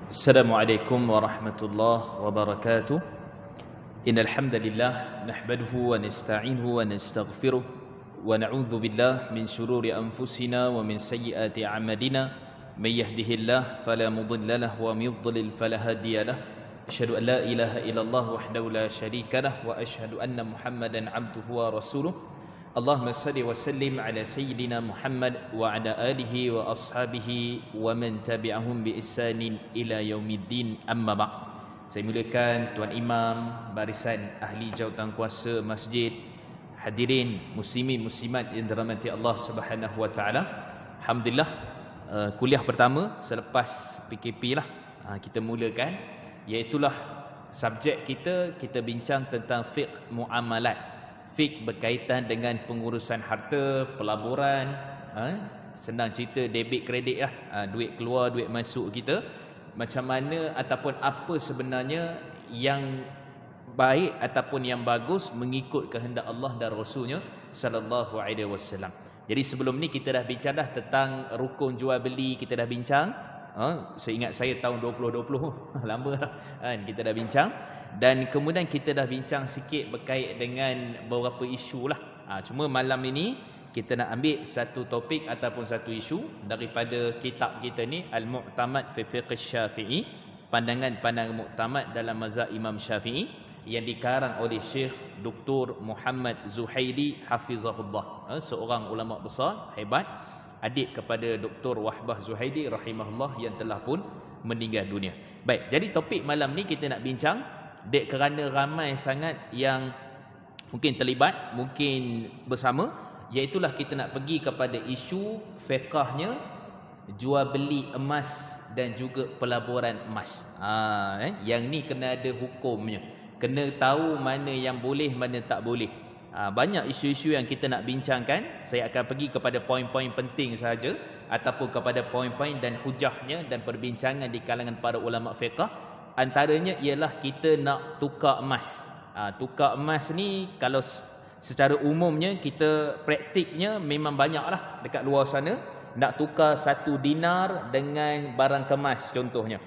Assalamualaikum warahmatullahi wabarakatuh. Innal hamdalillah nahmaduhu wa nasta'inuhu wa nastaghfiruh wa na'udzu billah min shururi anfusina wa min sayyiati a'malina. May yahdihillahu fala mudilla lahu wa may yudlil fala hadiya lahu. Asyhadu an la ilaha illallah wahdahu la syarika lahu wa asyhadu anna Muhammadan 'abduhu wa rasuluh. Allahumma salli wa sallim ala sayyidina Muhammad wa ala alihi wa ashabihi wa man tabi'ahum bi ihsanin ila yaumiddin, amma ba'. Saya mulakan Tuan Imam, barisan ahli jawatan kuasa masjid, hadirin muslimin muslimat yang dirahmati Allah Subhanahu wa taala. Alhamdulillah, kuliah pertama selepas PKP lah kita mulakan, iaitu subjek kita bincang tentang fiqh muamalat. Fiqh berkaitan dengan pengurusan harta, pelaburan, senang cerita debit kredit duit keluar, duit masuk kita, macam mana ataupun apa sebenarnya yang baik ataupun yang bagus mengikut kehendak Allah dan Rasulnya sallallahu alaihi wasallam. Jadi sebelum ni kita dah bincang tentang rukun jual beli, kita dah bincang. Seingat saya tahun 2020 lama dah kita dah bincang. Dan kemudian kita dah bincang sikit berkait dengan beberapa isu lah. Cuma malam ini kita nak ambil satu topik ataupun satu isu daripada kitab kita ni, Al-Mu'tamad fi Fiqh Syafi'i, pandangan-pandangan muktamad dalam mazhab Imam Syafi'i, yang dikarang oleh Syekh Dr. Muhammad Zuhaili hafizahullah, seorang ulama besar hebat, adik kepada Dr. Wahbah Zuhaili rahimahullah yang telah pun meninggal dunia. Baik, jadi topik malam ni kita nak bincang dek kerana ramai sangat yang mungkin terlibat, mungkin bersama, iaitulah kita nak pergi kepada isu fiqahnya jual beli emas dan juga pelaburan emas. Yang ni kena ada hukumnya, kena tahu mana yang boleh, mana tak boleh. Banyak isu-isu yang kita nak bincangkan. Saya akan pergi kepada poin-poin penting sahaja ataupun kepada poin-poin dan hujahnya dan perbincangan di kalangan para ulama fiqh. Antaranya ialah kita nak tukar emas. Tukar emas ni kalau secara umumnya kita praktiknya memang banyaklah dekat luar sana. Nak tukar 1 dinar dengan barang kemas contohnya.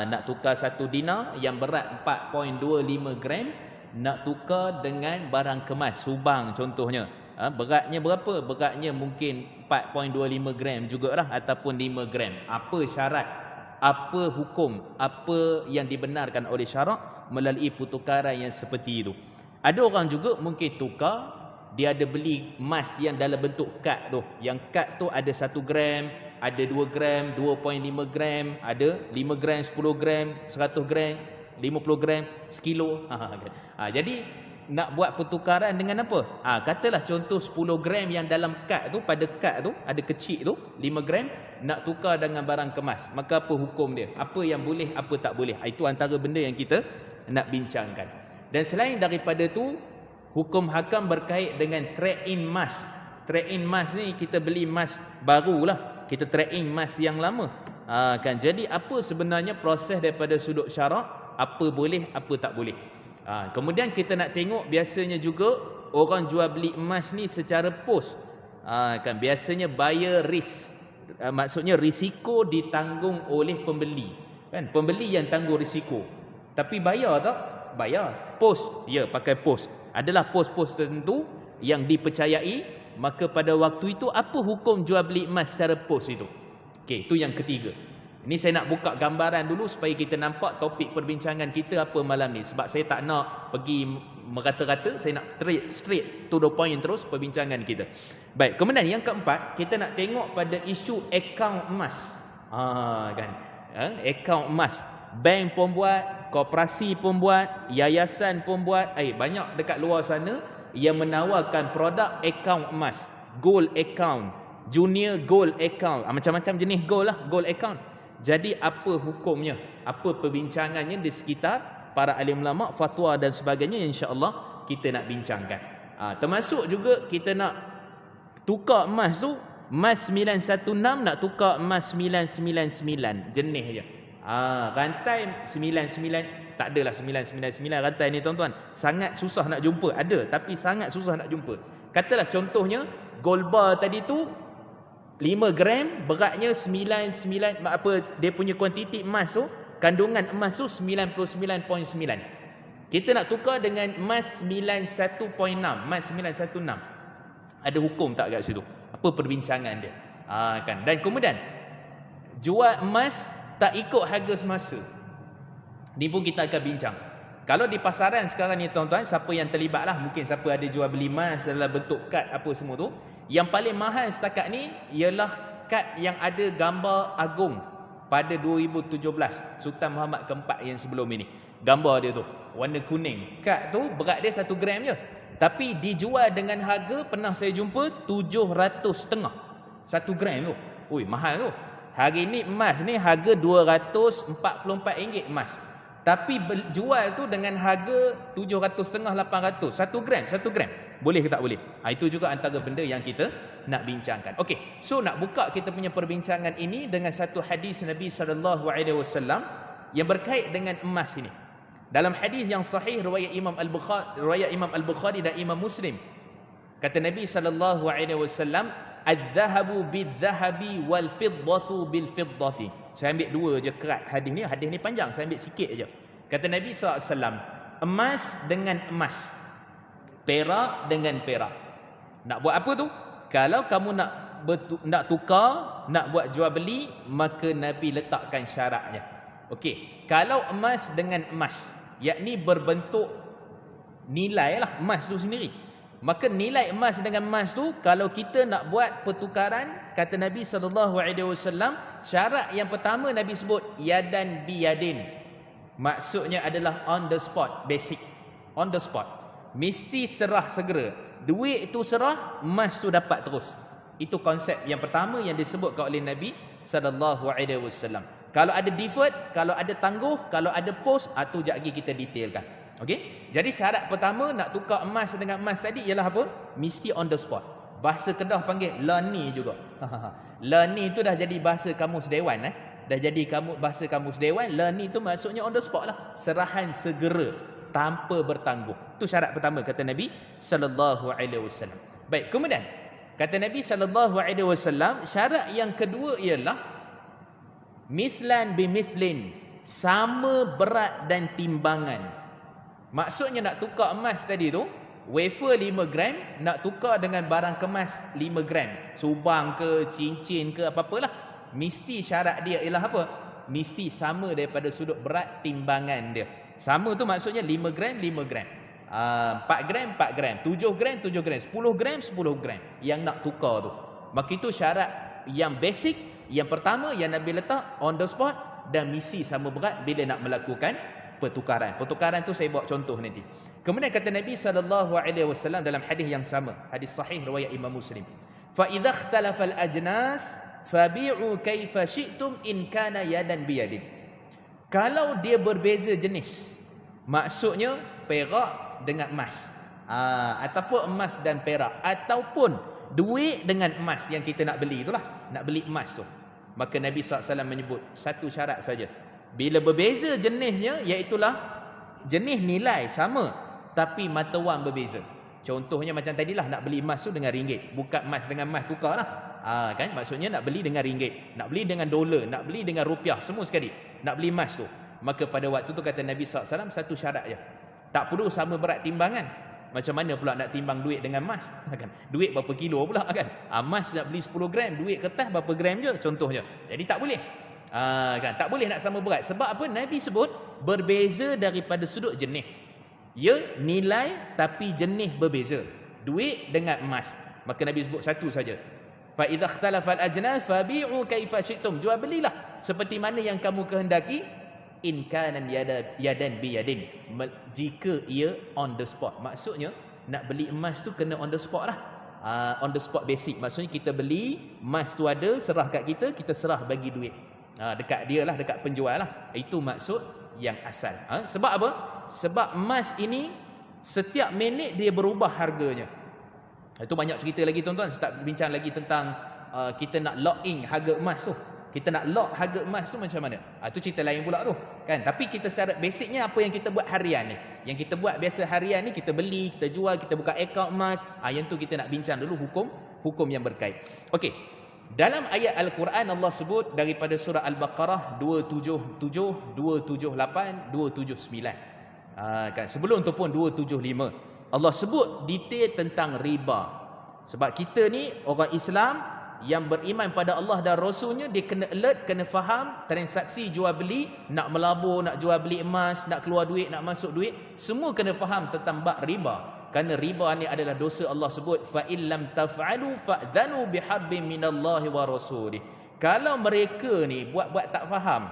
Nak tukar 1 dinar yang berat 4.25 gram, nak tukar dengan barang kemas subang contohnya. Beratnya berapa? Beratnya mungkin 4.25 gram jugalah ataupun 5 gram. Apa syarat? Apa hukum, apa yang dibenarkan oleh syarak melalui pertukaran yang seperti itu? Ada orang juga mungkin tukar, dia ada beli emas yang dalam bentuk kad tu. Yang kad tu ada 1 gram, ada 2 gram, 2.5 gram, ada 5 gram, 10 gram, 100 gram, 50 gram, sekilo. Jadi nak buat pertukaran dengan apa? Katalah contoh 10 gram yang dalam kad tu, pada kad tu ada kecil tu 5 gram, nak tukar dengan barang kemas. Maka apa hukum dia? Apa yang boleh, apa tak boleh? Itu antara benda yang kita nak bincangkan. Dan selain daripada tu, hukum hakam berkait dengan trade-in emas. Trade-in emas ni kita beli emas barulah, kita trade-in emas yang lama. Jadi apa sebenarnya proses daripada sudut syarak? Apa boleh, apa tak boleh? Kemudian kita nak tengok biasanya juga orang jual beli emas ni secara pos. Biasanya buyer risk. Maksudnya risiko ditanggung oleh pembeli. Pembeli yang tanggung risiko. Tapi bayar tak? Bayar. Pos, ya, pakai pos. Adalah pos-pos tertentu yang dipercayai. Maka pada waktu itu apa hukum jual beli emas secara pos itu? Okey, itu yang ketiga. Ini saya nak buka gambaran dulu supaya kita nampak topik perbincangan kita apa malam ni. Sebab saya tak nak pergi merata-rata, saya nak straight to the point terus perbincangan kita. Baik, kemudian yang keempat, kita nak tengok pada isu akaun emas. Akaun emas. Bank pun buat, koperasi pun buat, yayasan pun buat. Banyak dekat luar sana yang menawarkan produk akaun emas. Gold account, junior gold account, macam-macam jenis gold lah, gold account. Jadi apa hukumnya? Apa perbincangannya di sekitar para alim ulama, fatwa dan sebagainya, insya-Allah kita nak bincangkan. Termasuk juga kita nak tukar emas tu, emas 916 nak tukar emas 999, jenis je. Rantai 99, tak adalah 999 rantai ni tuan-tuan. Sangat susah nak jumpa. Ada tapi sangat susah nak jumpa. Katalah contohnya gold bar tadi tu 5 gram, beratnya 99, dia punya kuantiti emas tu kandungan emas tu 99.9. Kita nak tukar dengan emas 91.6, emas 916. Ada hukum tak kat situ? Apa perbincangan dia? Kan. Dan kemudian jual emas tak ikut harga semasa. Ni pun kita akan bincang. Kalau di pasaran sekarang ni tuan-tuan, siapa yang terlibat lah, mungkin siapa ada jual beli emas dalam bentuk kad apa semua tu, yang paling mahal setakat ni ialah kad yang ada gambar agung pada 2017, Sultan Muhammad keempat yang sebelum ini. Gambar dia tu warna kuning. Kad tu berat dia 1 gram je, tapi dijual dengan harga, pernah saya jumpa 700.5 1 gram tu. Ui, mahal tu. Hari ni emas ni harga RM244 emas, tapi jual tu dengan harga 700.5 800. 1 gram, 1 gram. Boleh ke tak boleh? Itu juga antara benda yang kita nak bincangkan. Okey, so nak buka kita punya perbincangan ini dengan satu hadis Nabi SAW yang berkait dengan emas ini. Dalam hadis yang sahih riwayat Imam Al-Bukhari dan Imam Muslim, kata Nabi SAW, "Adz-dzahabu bidz-dzahabi wal fiddatu bil fiddati." Saya ambil dua je kerat hadis ni panjang, saya ambil sikit aja. Kata Nabi SAW, emas dengan emas, perak dengan perak. Nak buat apa tu? Kalau kamu nak tukar, nak buat jual beli, maka Nabi letakkan syaratnya. Okey, kalau emas dengan emas, yakni berbentuk nilai lah emas tu sendiri, maka nilai emas dengan emas tu, kalau kita nak buat pertukaran, kata Nabi SAW, syarat yang pertama Nabi sebut yadan bi yadin. Maksudnya adalah on the spot, basic, on the spot. Mesti serah segera. Duit tu serah, emas tu dapat terus. Itu konsep yang pertama yang disebutkan oleh Nabi SAW. Kalau ada deferred, kalau ada tangguh, kalau ada post, tu sekejap lagi kita detailkan. Okey? Jadi syarat pertama nak tukar emas dengan emas tadi ialah apa? Mesti on the spot. Bahasa Kedah panggil lani juga. Lani tu dah jadi bahasa kamus dewan. Dah jadi bahasa kamus dewan. Lani tu maksudnya on the spot lah. Serahan segera, tanpa bertangguh. Itu syarat pertama kata Nabi SAW. Baik, kemudian kata Nabi SAW, syarat yang kedua ialah mithlan bimithlin, sama berat dan timbangan. Maksudnya nak tukar emas tadi tu, wafer 5 gram nak tukar dengan barang kemas 5 gram, subang ke cincin ke apa-apalah, mesti syarat dia ialah apa? Mesti sama daripada sudut berat timbangan dia. Sama tu maksudnya 5 gram 5 gram, 4 gram 4 gram, 7 gram 7 gram, 10 gram 10 gram yang nak tukar tu. Maka itu syarat yang basic, yang pertama yang Nabi letak on the spot, dan mesti sama berat bila nak melakukan pertukaran. Pertukaran tu saya buat contoh nanti. Kemudian kata Nabi SAW dalam hadis yang sama, hadis sahih riwayat Imam Muslim, fa idza ikhtalafa al-ajnas fabi'u kaifa syi'tum in kana yadan biyadin. Kalau dia berbeza jenis, maksudnya perak dengan emas, ataupun emas dan perak, ataupun duit dengan emas yang kita nak beli itulah, nak beli emas tu, maka Nabi SAW menyebut satu syarat saja. Bila berbeza jenisnya, iaitulah jenis nilai sama tapi mata wang berbeza. Contohnya macam tadilah, nak beli emas tu dengan ringgit, bukan emas dengan emas tukarlah. Kan, maksudnya nak beli dengan ringgit, nak beli dengan dolar, nak beli dengan rupiah, semua sekali nak beli emas tu. Maka pada waktu tu kata Nabi SAW, satu syarat je, tak perlu sama berat timbangan. Macam mana pula nak timbang duit dengan emas? Kan? Duit berapa kilo pula kan? Emas nak beli 10 gram, duit kertas berapa gram je contohnya. Jadi tak boleh. Kan? Tak boleh nak sama berat. Sebab apa? Nabi sebut berbeza daripada sudut jenis. Ya, nilai tapi jenis berbeza. Duit dengan emas. Maka Nabi sebut satu saja. Fa idza ikhtalafa al-ajnas fabi'u kaifa syi'tum. Jual belilah seperti mana yang kamu kehendaki. In kana yadan bi yadin, jika ia on the spot. Maksudnya nak beli emas tu kena on the spot lah. On the spot basic, maksudnya kita beli emas tu ada, serah kat kita, kita serah bagi duit dekat dia lah, dekat penjual lah. Itu maksud yang asal. Sebab apa? Sebab emas ini setiap minit dia berubah harganya. Itu banyak cerita lagi tuan-tuan. Saya tak bincang lagi tentang kita nak lock in harga emas tu. Kita nak lock harga emas tu macam mana? Itu cerita lain pula tu, kan? Tapi kita syarat basicnya apa yang kita buat harian ni. Yang kita buat biasa harian ni, kita beli, kita jual, kita buka akaun emas. Yang tu kita nak bincang dulu hukum yang berkait. Okey. Dalam ayat Al-Quran Allah sebut daripada surah Al-Baqarah 277, 278, 279. Kan sebelum tu pun 275. Allah sebut detail tentang riba. Sebab kita ni orang Islam yang beriman pada Allah dan Rasulnya, dia kena alert, kena faham transaksi jual beli, nak melabur, nak jual beli emas, nak keluar duit, nak masuk duit, semua kena faham tentang bab riba. Kerana riba ni adalah dosa. Allah sebut fa illam taf'alu fa'dhanu biharbin minallahi wa rasulih. Kalau mereka ni buat-buat tak faham,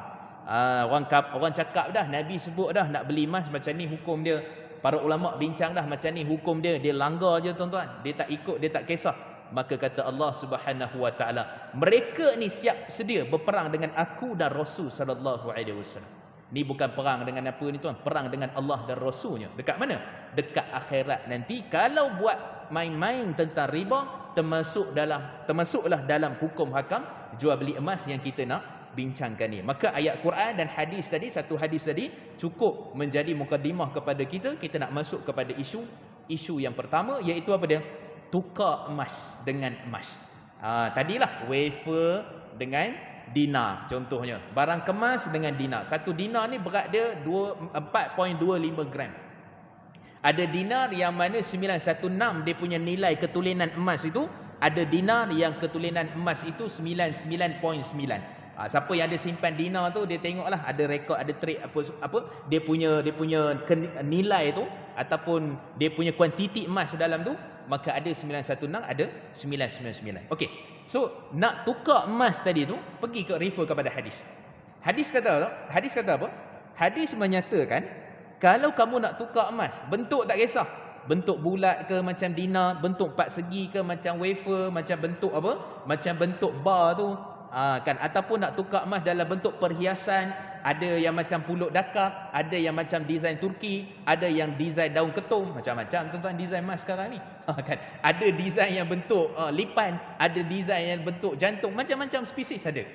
orang cakap dah, Nabi sebut dah nak beli emas macam ni hukum dia, para ulama bincang dah macam ni hukum dia, dia langgar je tuan-tuan, dia tak ikut, dia tak kisah. Maka kata Allah Subhanahu wa taala, mereka ni siap sedia berperang dengan aku dan Rasul sallallahu alaihi wasallam. Ni bukan perang dengan apa ni tuan, perang dengan Allah dan Rasulnya. Dekat mana? Dekat akhirat nanti. Kalau buat main-main tentang riba, termasuklah dalam hukum hakam jual beli emas yang kita nak bincangkan ni. Maka ayat Quran dan hadis tadi, satu hadis tadi cukup menjadi mukadimah kepada kita. Kita nak masuk kepada isu yang pertama, iaitu apa dia? Tukar emas dengan emas. Tadilah wafer dengan dinar contohnya, barang kemas dengan dinar. Satu dinar ni berat dia 4.25 gram. Ada dinar yang mana 916 dia punya nilai ketulinan emas itu, ada dinar yang ketulinan emas itu 99.9. Siapa yang ada simpan dinar tu, dia tengoklah ada rekod, ada trade apa dia punya nilai tu ataupun dia punya kuantiti emas dalam tu, maka ada 916, ada 999. Okey. So, nak tukar emas tadi tu, pergi refer kepada hadis. Hadis kata apa? Hadis menyatakan, kalau kamu nak tukar emas, bentuk tak kisah. Bentuk bulat ke macam dinar, bentuk empat segi ke macam wafer, macam bentuk apa? Macam bentuk bar tu. Kan, ataupun nak tukar emas dalam bentuk perhiasan, ada yang macam pulut dakar, ada yang macam desain Turki, ada yang desain daun ketum, macam-macam tuan-tuan desain emas sekarang ni. Kan, ada desain yang bentuk lipan, ada desain yang bentuk jantung, macam-macam spesies ada.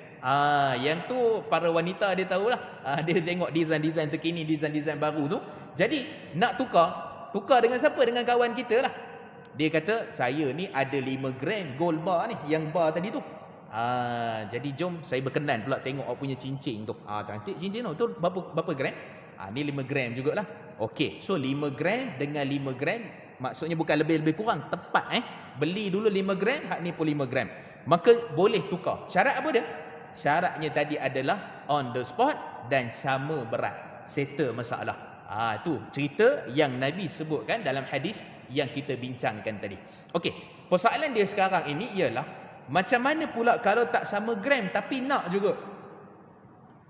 Yang tu para wanita dia tahulah. Dia tengok desain-desain terkini, desain-desain baru tu. Jadi nak tukar dengan siapa? Dengan kawan kita lah. Dia kata, saya ni ada 5 gram gold bar ni, yang bar tadi tu. Jadi jom saya berkenan pula tengok awak punya cincin tu. Cantik cincin tu. Berapa gram? Ni 5 gram jugalah. Okey, so 5 gram dengan 5 gram, maksudnya bukan lebih kurang, tepat beli dulu 5 gram, hak ni pun 5 gram. Maka boleh tukar. Syarat apa dia? Syaratnya tadi adalah on the spot dan sama berat. Settle masalah. Tu cerita yang Nabi sebutkan dalam hadis yang kita bincangkan tadi. Okey, persoalan dia sekarang ini ialah, macam mana pula kalau tak sama gram tapi nak juga?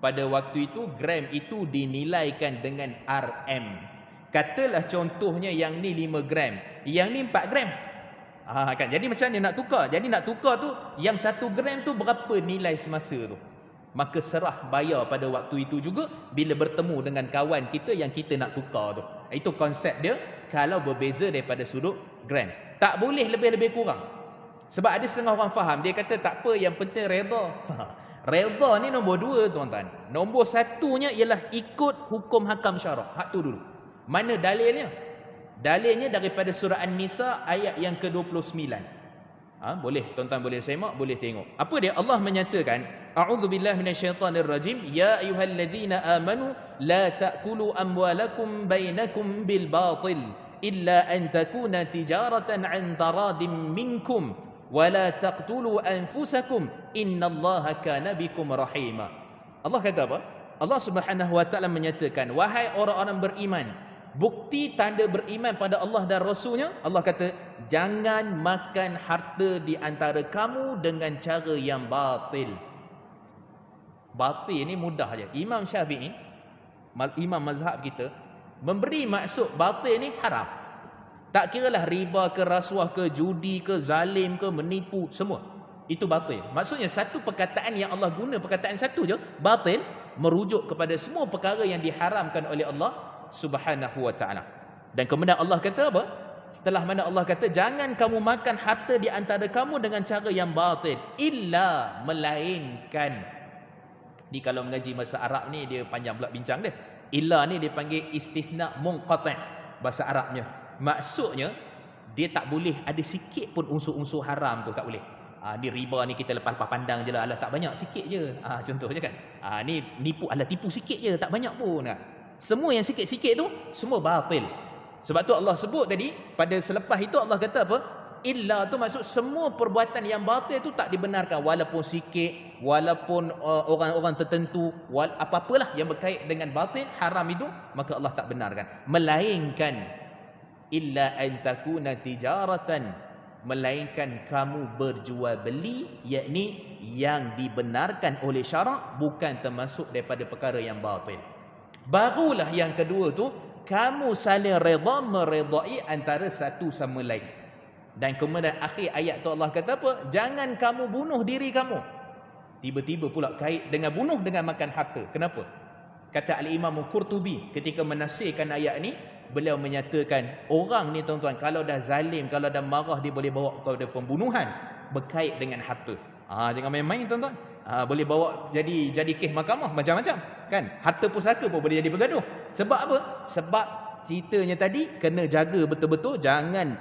Pada waktu itu gram itu dinilaikan dengan RM. Katalah contohnya yang ni 5 gram, yang ni 4 gram. Kan, jadi macam mana nak tukar? Jadi nak tukar tu, yang 1 gram tu berapa nilai semasa tu? Maka serah bayar pada waktu itu juga bila bertemu dengan kawan kita yang kita nak tukar tu. Itu konsep dia kalau berbeza daripada sudut gram. Tak boleh lebih-lebih kurang. Sebab ada setengah orang faham, dia kata tak apa, yang penting redha. Redha ni nombor 2 tuan-tuan. Nombor 1-nya ialah ikut hukum hakam syarak. Hak tu dulu. Mana dalilnya? Dalilnya daripada surah An-Nisa ayat yang ke-29. Boleh tuan-tuan boleh semak, boleh tengok. Apa dia? Allah menyatakan, a'udzubillahi minasyaitonirrajim, ya ayyuhalladzina amanu la ta'kulu amwalakum bainakum bil batil illa an takuna tijaratan 'an taradin minkum wala taqtulu anfusakum innallaha kana bikum rahima. Allah kata apa? Allah Subhanahu wa taala menyatakan, wahai orang-orang beriman, bukti tanda beriman pada Allah dan Rasulnya, Allah kata, jangan makan harta di antara kamu dengan cara yang batil. Batil ni mudah je. Imam Syafi'i, imam mazhab kita, memberi maksud batil ni haram. Tak kiralah riba ke, rasuah ke, judi ke, zalim ke, menipu, semua itu batil. Maksudnya satu perkataan yang Allah guna, perkataan satu je, batil, merujuk kepada semua perkara yang diharamkan oleh Allah Subhanahu wa ta'ala. Dan kemudian Allah kata apa? Setelah mana Allah kata, jangan kamu makan harta di antara kamu dengan cara yang batil, illa, melainkan. Ni kalau mengaji bahasa Arab ni dia panjang pula bincang dia. Illa ni dia panggil istithna munqati' bahasa Arabnya. Maksudnya dia tak boleh ada sikit pun unsur-unsur haram tu, tak boleh. Ni riba ni kita lepas-lepas pandang je lah, alah tak banyak, sikit je. Contohnya kan. Ni nipu, alah tipu sikit je, tak banyak pun. Semua yang sikit-sikit tu semua batil. Sebab tu Allah sebut tadi pada selepas itu Allah kata apa? Illa tu maksud semua perbuatan yang batil tu tak dibenarkan, walaupun sikit, walaupun orang-orang tertentu, apa-apalah yang berkait dengan batil, haram itu, maka Allah tak benarkan. Melainkan illa an takuna tijaratan, melainkan kamu berjual beli, yakni yang dibenarkan oleh syarak, bukan termasuk daripada perkara yang batil. Barulah yang kedua tu, kamu saling redha, meredai antara satu sama lain. Dan kemudian akhir ayat tu Allah kata apa? Jangan kamu bunuh diri kamu. Tiba-tiba pula kait dengan bunuh dengan makan harta. Kenapa? Kata Al-Imam Qurtubi ketika menafsirkan ayat ni, beliau menyatakan orang ni tuan-tuan, kalau dah zalim, kalau dah marah, dia boleh bawa kepada pembunuhan berkait dengan harta. Jangan main-main tuan-tuan. Boleh bawa jadi kes mahkamah macam-macam kan. Harta pusaka pun boleh jadi bergaduh. Sebab apa? Sebab ceritanya tadi kena jaga betul-betul jangan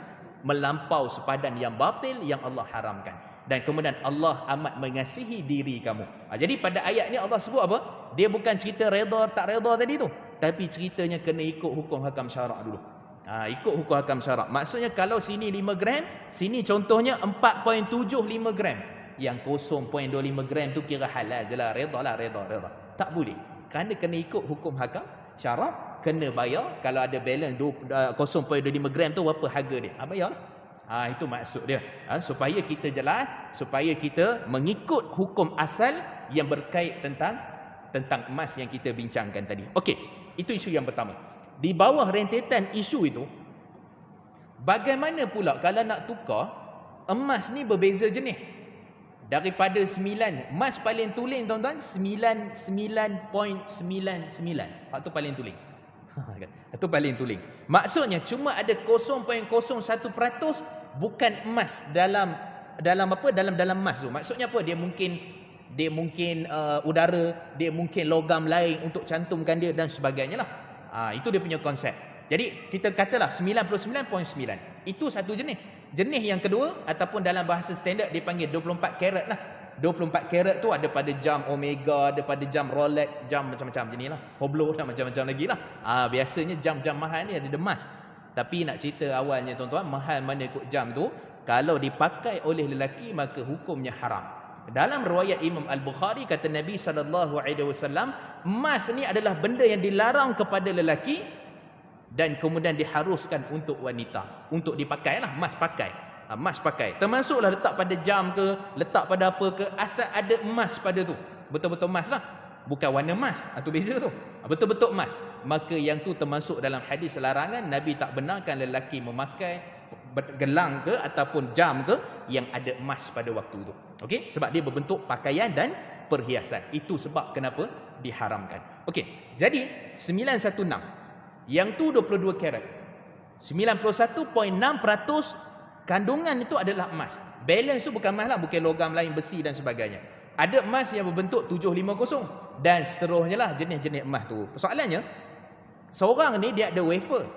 melampau sepadan yang batil yang Allah haramkan. Dan kemudian Allah amat mengasihi diri kamu. Jadi pada ayat ni Allah sebut apa? Dia bukan cerita redha tak redha tadi tu, tapi ceritanya kena ikut hukum hakam syarak dulu. Ikut hukum hakam syarak. Maksudnya kalau sini 5 gram, sini contohnya 4.75 gram. Yang 0.25 gram tu kira halal je lah, redha. Tak boleh. Kerana kena ikut hukum hakam syarak, kena bayar. Kalau ada balance 0.25 gram tu berapa harga dia? Bayar lah. Itu maksud dia. Supaya kita jelas, supaya kita mengikut hukum asal yang berkait tentang emas yang kita bincangkan tadi. Okey, itu isu yang pertama. Di bawah rentetan isu itu, bagaimana pula kalau nak tukar emas ni berbeza jenis? Daripada 9, emas paling tuling tuan-tuan 99.99. Itu paling tuling. Itu paling tuling. Maksudnya cuma ada 0.01% bukan emas dalam apa? Dalam emas tu. Maksudnya apa? Dia mungkin udara, dia mungkin logam lain untuk cantumkan dia dan sebagainya lah. Itu dia punya konsep. Jadi kita katalah 99.9. Itu satu jenis. Jenis yang kedua ataupun dalam bahasa standard dipanggil 24 karat lah. 24 karat tu ada pada jam Omega, ada pada jam Rolex, jam macam-macam jenis lah. Hublot lah, macam-macam lagi lah. Biasanya jam-jam mahal ni ada emas. Tapi nak cerita awalnya tuan-tuan, mahal mana kot jam tu, kalau dipakai oleh lelaki maka hukumnya haram. Dalam riwayat Imam Al-Bukhari kata Nabi SAW, emas ni adalah benda yang dilarang kepada lelaki dan kemudian diharuskan untuk wanita. Untuk dipakai lah, emas pakai. Emas pakai. Termasuklah letak pada jam ke, letak pada apa ke, asal ada emas pada tu. Betul-betul emas lah. Bukan warna emas. Itu beza tu. Betul-betul emas. Maka yang tu termasuk dalam hadis larangan. Nabi tak benarkan lelaki memakai gelang ke ataupun jam ke yang ada emas pada waktu tu. Okey? Sebab dia berbentuk pakaian dan perhiasan. Itu sebab kenapa diharamkan. Okey. Jadi 916. Yang tu 22 karat. 91.6% kandungan itu adalah emas. Balance tu bukan emas lah, bukan logam lain, besi dan sebagainya. Ada emas yang berbentuk 750 dan seterusnya lah jenis-jenis emas tu. Soalannya, seorang ni dia ada wafer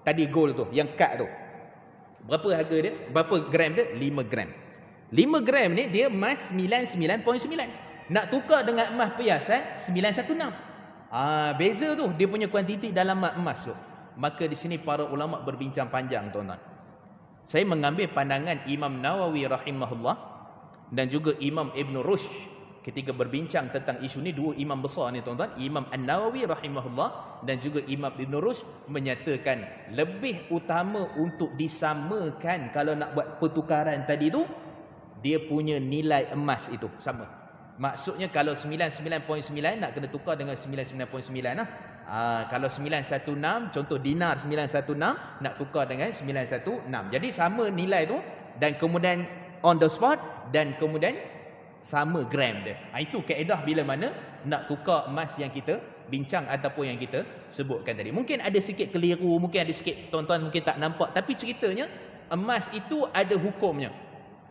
tadi gold tu, yang kad tu. Berapa harga dia? Berapa gram dia? 5 gram. 5 gram ni dia emas 99.9. Nak tukar dengan emas perhiasan 916. Beza tu dia punya kuantiti dalam emas tu. Maka di sini para ulama berbincang panjang tuan-tuan. Saya mengambil pandangan Imam Nawawi rahimahullah dan juga Imam Ibn Rushd ketika berbincang tentang isu ni. Dua imam besar ni tuan-tuan, Imam An-Nawawi rahimahullah dan juga Imam Ibn Rushd menyatakan lebih utama untuk disamakan kalau nak buat pertukaran tadi tu, dia punya nilai emas itu sama. Maksudnya kalau 99.9 nak kena tukar dengan 99.9 lah. Kalau 916 contoh dinar 916 nak tukar dengan 916. Jadi sama nilai tu dan kemudian on the spot dan kemudian sama gram dia. Itu kaedah bila mana nak tukar emas yang kita bincang ataupun yang kita sebutkan tadi. Mungkin ada sikit keliru, mungkin ada sikit tuan-tuan mungkin tak nampak, tapi ceritanya emas itu ada hukumnya.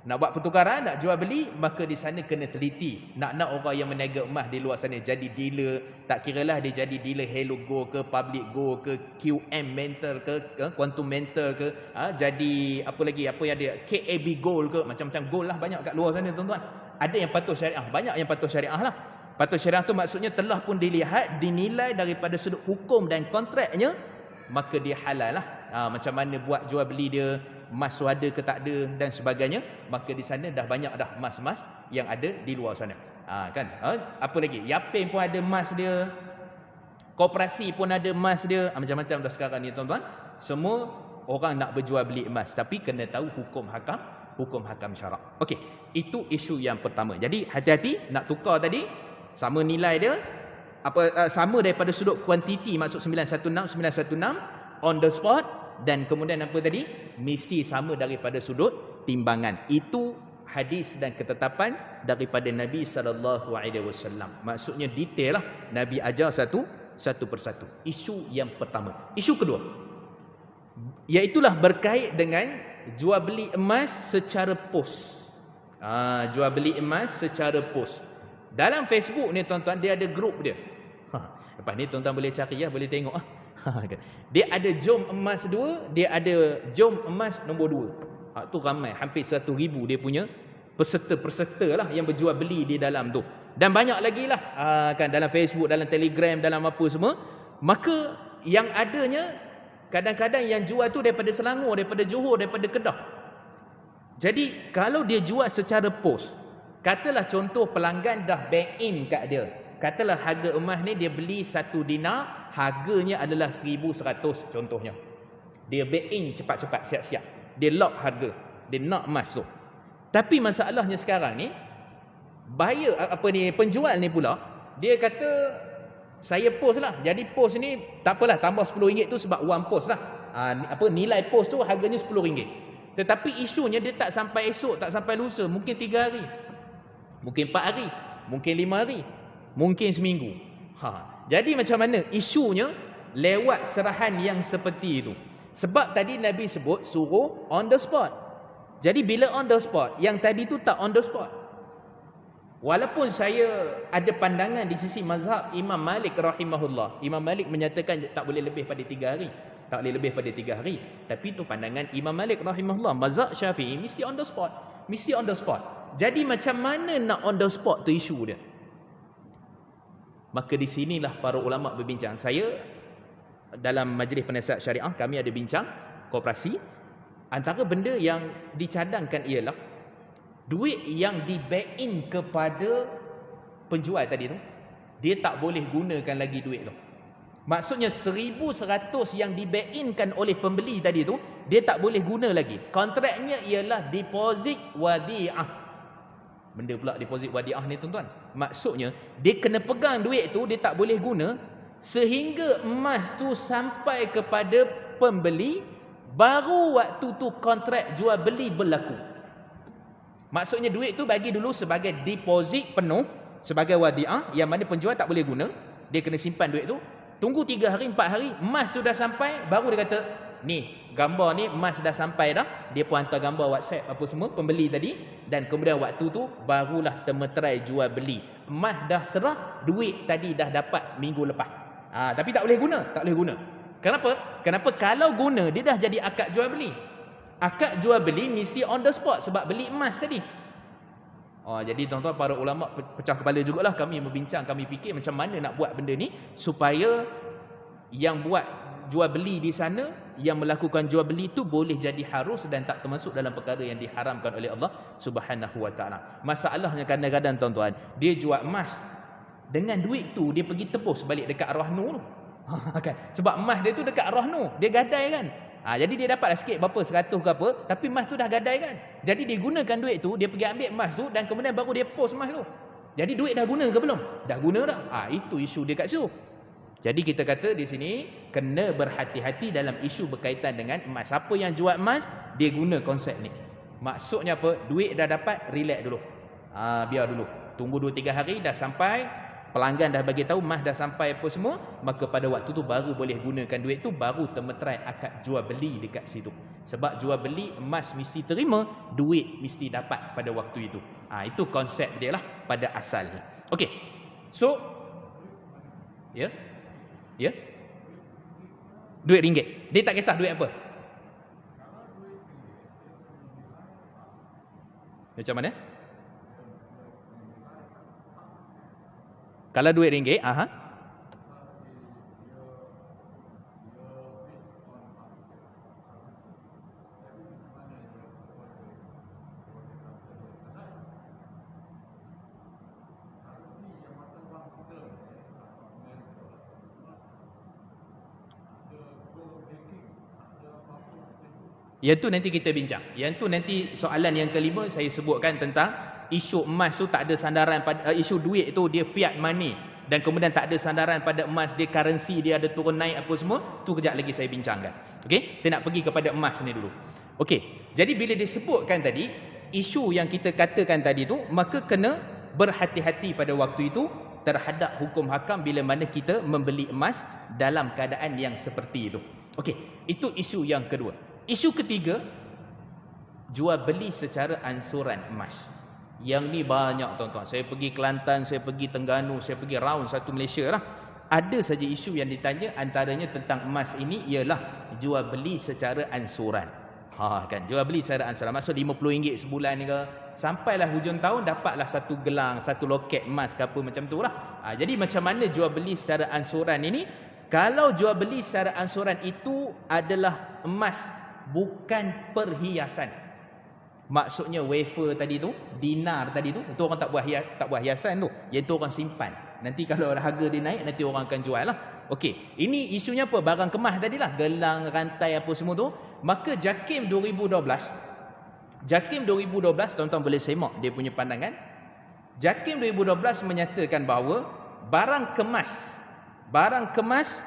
Nak buat pertukaran, nak jual beli, maka di sana kena teliti. Nak orang yang meniaga emas di luar sana jadi dealer, tak kiralah dia jadi dealer Hello Go ke, Public Go ke, QM Mentor ke, Quantum Mentor ke, jadi apa lagi, apa yang dia, KAB Gold ke, macam-macam gold lah banyak kat luar sana tuan-tuan. Ada yang patuh syariah, banyak yang patuh syariah lah. Patuh syariah tu maksudnya telah pun dilihat, dinilai daripada sudut hukum dan kontraknya, maka dia halal lah. Macam mana buat jual beli dia, emas tu ada ke tak ada dan sebagainya, maka di sana dah banyak dah emas-emas yang ada di luar sana. Kan? Apa lagi? Yapin pun ada emas dia, koperasi pun ada emas dia, macam-macam dah sekarang ni tuan-tuan. Semua orang nak berjual beli emas, tapi kena tahu hukum hakam syarak. Okey, itu isu yang pertama. Jadi hati-hati nak tukar tadi, sama nilai dia, sama daripada sudut kuantiti, maksud 916 on the spot, dan kemudian apa tadi, mesti sama daripada sudut timbangan. Itu hadis dan ketetapan daripada Nabi SAW. Maksudnya detail lah, Nabi ajar satu persatu. Isu yang pertama. Isu kedua, iaitulah berkait dengan jual beli emas secara pos. Jual beli emas secara pos. Dalam Facebook ni tuan-tuan, dia ada grup dia. Lepas ni tuan-tuan boleh cari ya, boleh tengok dia ada jom emas 2, dia ada jom emas nombor 2. Tu ramai, hampir 100,000 dia punya peserta lah yang berjual beli di dalam tu. Dan banyak lagi lah kan, dalam Facebook, dalam Telegram, dalam apa semua. Maka yang adanya kadang-kadang yang jual tu daripada Selangor, daripada Johor, daripada Kedah. Jadi kalau dia jual secara pos, katalah contoh pelanggan dah bank in kat dia, katalah harga emas ni dia beli 1 dinar, harganya adalah 1,100 contohnya. Dia bank in cepat-cepat, siap-siap. Dia lock harga, dia nak emas tu. Tapi masalahnya sekarang ni, penjual ni pula, dia kata saya post lah. Jadi post ni tak apalah, tambah RM10 tu sebab wang post lah. Nilai post tu harganya RM10. Tetapi isunya dia tak sampai esok, tak sampai lusa, mungkin 3 hari, mungkin 4 hari, mungkin 5 hari, mungkin seminggu. Jadi macam mana isunya lewat serahan yang seperti itu? Sebab tadi Nabi sebut suruh on the spot. Jadi bila on the spot, yang tadi tu tak on the spot. Walaupun saya ada pandangan di sisi mazhab Imam Malik rahimahullah. Imam Malik menyatakan tak boleh lebih pada 3 hari. Tak boleh lebih pada 3 hari. Tapi itu pandangan Imam Malik rahimahullah. Mazhab Syafi'i mesti on the spot. Mesti on the spot. Jadi macam mana nak on the spot tu isu dia? Maka di sinilah para ulama berbincang. Saya dalam majlis penasihat syariah, kami ada bincang koperasi. Antara benda yang dicadangkan ialah duit yang di back in kepada penjual tadi tu, dia tak boleh gunakan lagi duit tu. Maksudnya 1,100 yang di back inkan oleh pembeli tadi tu, dia tak boleh guna lagi. Kontraknya ialah deposit wadi'ah. Benda pula deposit wadi'ah ni tuan-tuan, maksudnya dia kena pegang duit tu, dia tak boleh guna sehingga emas tu sampai kepada pembeli, baru waktu tu kontrak jual beli berlaku. Maksudnya duit tu bagi dulu sebagai deposit penuh, sebagai wadi'ah, yang mana penjual tak boleh guna. Dia kena simpan duit tu, tunggu 3 hari 4 hari, emas tu dah sampai, baru dia kata, ni gambar ni emas dah sampai dah. Dia pun hantar gambar WhatsApp apa semua pembeli tadi, dan kemudian waktu tu barulah termeterai jual beli. Emas dah serah, duit tadi dah dapat minggu lepas. Tapi tak boleh guna, tak boleh guna. Kenapa? Kalau guna, dia dah jadi akad jual beli. Akad jual beli mesti on the spot sebab beli emas tadi. Jadi tuan-tuan, para ulama pecah kepala jugalah, kami membincang, kami fikir macam mana nak buat benda ni supaya yang buat jual beli di sana, yang melakukan jual beli itu boleh jadi harus dan tak termasuk dalam perkara yang diharamkan oleh Allah Subhanahu wa taala. Masalahnya kadang-kadang tuan-tuan, dia jual emas, dengan duit tu dia pergi tepus balik dekat arwah Nur. Kan? Sebab emas dia tu dekat arwah Nur, dia gadai kan. Jadi dia dapatlah sikit berapa, 100 ke apa, tapi emas tu dah gadai kan. Jadi dia gunakan duit tu, dia pergi ambil emas tu dan kemudian baru dia post emas tu. Jadi duit dah guna ke belum? Dah guna dah. Itu isu dia kat situ. Jadi kita kata di sini kena berhati-hati dalam isu berkaitan dengan emas. Siapa yang jual emas, dia guna konsep ni. Maksudnya apa? Duit dah dapat, relax dulu. Biar dulu. Tunggu 2-3 hari dah sampai, pelanggan dah bagi tahu emas dah sampai apa semua, maka pada waktu tu baru boleh gunakan duit tu, baru termeterai akad jual beli dekat situ. Sebab jual beli emas mesti terima, duit mesti dapat pada waktu itu. Itu konsep dia lah pada asalnya. Okey. So ya. Duit ringgit. Dia tak kisah duit apa. Macam mana? Kalau duit ringgit, yang tu nanti kita bincang. Yang tu nanti soalan yang kelima saya sebutkan tentang isu emas tu tak ada sandaran pada isu duit tu dia fiat money dan kemudian tak ada sandaran pada emas, dia currency dia ada turun naik apa semua, tu kejap lagi saya bincangkan. Okey, saya nak pergi kepada emas ni dulu. Okey, jadi bila disebutkan tadi isu yang kita katakan tadi tu, maka kena berhati-hati pada waktu itu terhadap hukum hakam bila mana kita membeli emas dalam keadaan yang seperti itu. Okey, itu isu yang kedua. Isu ketiga, jual beli secara ansuran emas. Yang ni banyak tuan-tuan. Saya pergi Kelantan, saya pergi Terengganu, saya pergi round satu Malaysia lah. Ada saja isu yang ditanya, antaranya tentang emas ini ialah jual beli secara ansuran. Kan, jual beli secara ansuran. Maksud RM50 sebulan ni ke, sampailah hujung tahun dapatlah satu gelang, satu loket emas ke apa macam tu lah. Jadi macam mana jual beli secara ansuran ini? Kalau jual beli secara ansuran itu adalah emas, bukan perhiasan. Maksudnya wafer tadi tu, dinar tadi tu, itu orang tak buat hiasan tu, iaitu orang simpan. Nanti kalau harga dia naik, nanti orang akan jual lah. Okey, ini isunya apa? Barang kemas tadilah, gelang, rantai apa semua tu. Maka JAKIM 2012, tuan-tuan boleh semak dia punya pandangan. JAKIM 2012 menyatakan bahawa barang kemas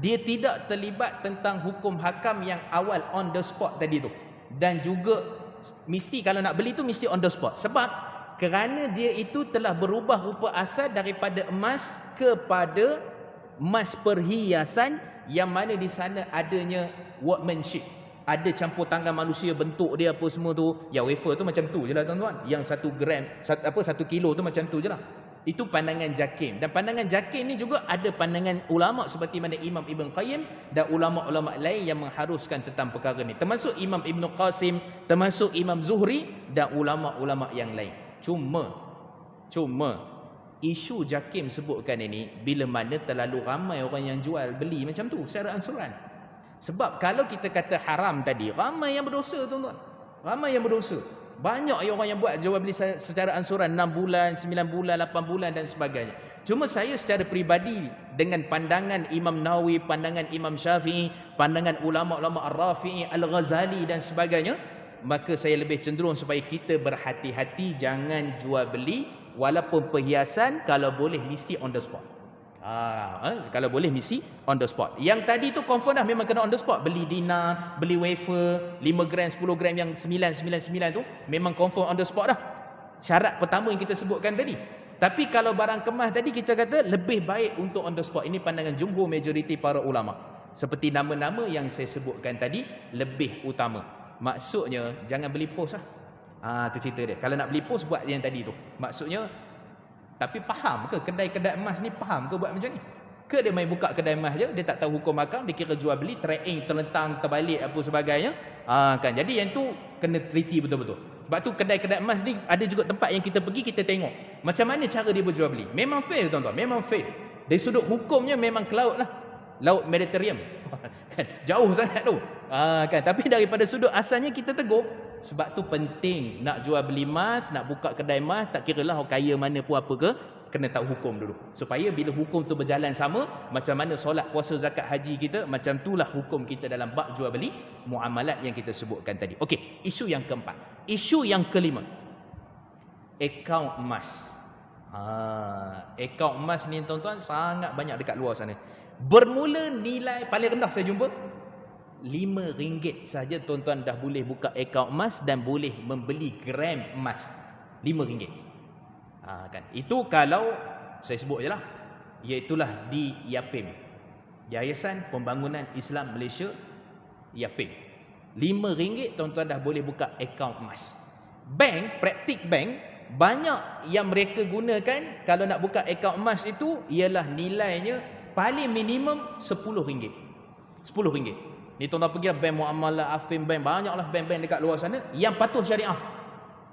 dia tidak terlibat tentang hukum hakam yang awal on the spot tadi tu. Dan juga mesti kalau nak beli tu mesti on the spot. Sebab kerana dia itu telah berubah rupa asal daripada emas kepada emas perhiasan, yang mana di sana adanya workmanship, ada campur tangan manusia, bentuk dia apa semua tu. Ya, wafer tu macam tu je lah tuan-tuan. Yang 1 gram, 1 kilo tu macam tu je lah. Itu pandangan JAKIM. Dan pandangan JAKIM ni juga ada pandangan ulama' seperti mana Imam Ibn Qayyim dan ulama'-ulama' lain yang mengharuskan tentang perkara ni. Termasuk Imam Ibn Qasim, termasuk Imam Zuhri dan ulama'-ulama' yang lain. Cuma isu JAKIM sebutkan ini bila mana terlalu ramai orang yang jual beli macam tu secara ansuran. Sebab kalau kita kata haram tadi, ramai yang berdosa tuan-tuan. Ramai yang berdosa. Banyak orang yang buat jual beli secara ansuran 6 bulan, 9 bulan, 8 bulan dan sebagainya. Cuma saya secara peribadi dengan pandangan Imam Nawawi, pandangan Imam Syafi'i, pandangan ulama'-ulama' Ar-Rafi'i, Al-Ghazali dan sebagainya, maka saya lebih cenderung supaya kita berhati-hati jangan jual beli walaupun perhiasan, kalau boleh mesti on the spot. Kalau boleh mesti on the spot. Yang tadi tu confirm dah memang kena on the spot. Beli dinar, beli wafer 5 gram, 10 gram yang 999 tu memang confirm on the spot dah. Syarat pertama yang kita sebutkan tadi. Tapi kalau barang kemas tadi kita kata lebih baik untuk on the spot. Ini pandangan jumhur majoriti para ulama. Seperti nama-nama yang saya sebutkan tadi lebih utama. Maksudnya jangan beli pos lah. Tu cerita dia. Kalau nak beli pos buat yang tadi tu. Maksudnya, tapi faham ke kedai-kedai emas ni, faham ke buat macam ni? Ke dia main buka kedai emas je, dia tak tahu hukum hakam, dia kira jual beli, tracking, terlentang, terbalik apa sebagainya. Kan. Jadi yang tu kena teliti betul-betul. Sebab tu kedai-kedai emas ni ada juga tempat yang kita pergi, kita tengok macam mana cara dia berjual beli. Memang fail tuan-tuan, memang fail. Dari sudut hukumnya memang ke laut lah. Laut Mediterranean. Jauh sangat tu. Kan. Tapi daripada sudut asalnya kita tegur. Sebab tu penting nak jual beli emas, nak buka kedai emas, tak kiralah orang kaya mana pun apa ke, kena tahu hukum dulu. Supaya bila hukum tu berjalan sama, macam mana solat, puasa, zakat, haji kita, macam itulah hukum kita dalam bab jual beli muamalat yang kita sebutkan tadi. Okey, isu yang keempat. Isu yang kelima, akaun emas. Akaun emas ni tuan-tuan sangat banyak dekat luar sana. Bermula nilai paling rendah saya jumpa RM5 saja tuan-tuan dah boleh buka akaun emas dan boleh membeli gram emas. RM5. Kan. Itu kalau Saya sebut je lah. Iaitulah di Yapim, Yayasan Pembangunan Islam Malaysia, Yapim. RM5 tuan-tuan dah boleh buka akaun emas. Bank, praktik bank, banyak yang mereka gunakan kalau nak buka akaun emas itu ialah nilainya paling minimum RM10. RM10. Ni tuan-tuan pergi bank Muamalah, Afim Bank, banyaklah bank-bank dekat luar sana yang patuh syariah,